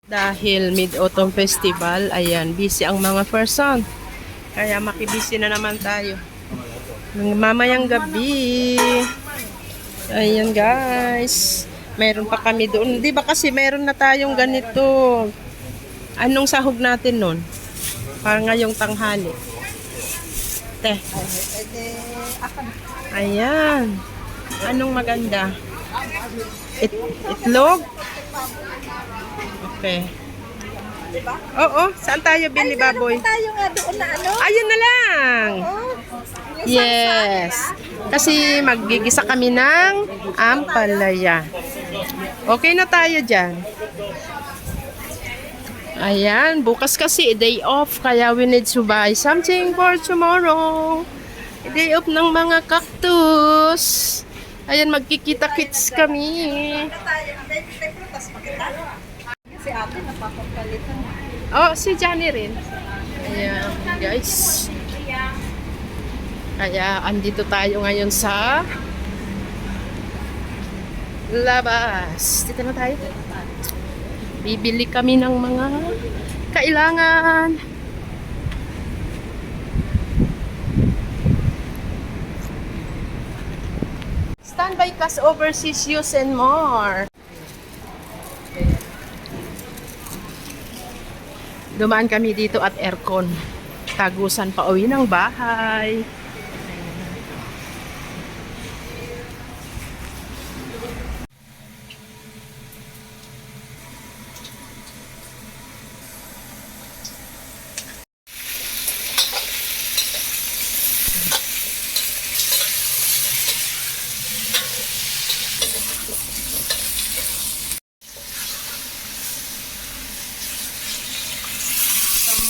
Dahil Mid-Autumn Festival, ayan, busy ang mga person. Kaya makibisi na naman tayo. Mamayang gabi. Ayan guys. Meron pa kami doon. Di ba kasi meron na tayong ganito. Anong sahog natin nun? Para ngayong tanghali. Te. Ayan. Anong maganda? Itlog? Okay. Oo, saan tayo bili, baboy? Tayo nga doon na ano? Ayun na lang. Yes. Kasi maggigisa kami ng ampalaya. Okay na tayo dyan. Ayan, bukas kasi day off. Kaya we need to buy something for tomorrow. Day off ng mga cactus. Ayan, magkikita-kits kami. Si ate napapagpalitan. Oh, si Johnny rin. Ayan, guys. Kaya, andito tayo ngayon sa labas. Dito na tayo. Bibili kami ng mga kailangan. Standby cash overseas use and more. Dumaan kami dito at aircon. Tagusan pa uwi ng bahay.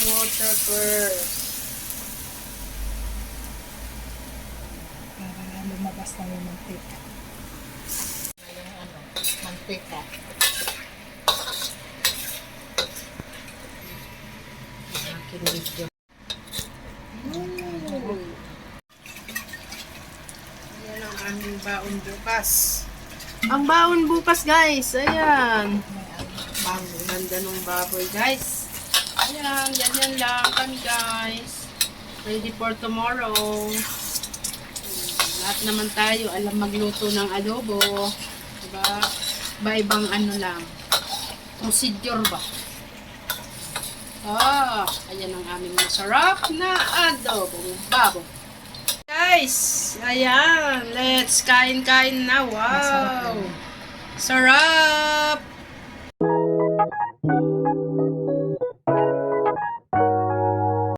Water first. Para lumabas na yung mantika. Yung mantika. Aking video. Yan ang aming baon bukas. Ang baon bukas, guys. Ayan. Ang ganda ng baboy, guys. Ayan, ganyan lang kami, guys. Ready for tomorrow. Lahat naman tayo alam magluto ng adobo. Diba? Iba-ibang ano lang. Procedure ba? Ayan ang aming masarap na adobong babo. Guys, ayan. Let's kain-kain na. Wow! Sarap!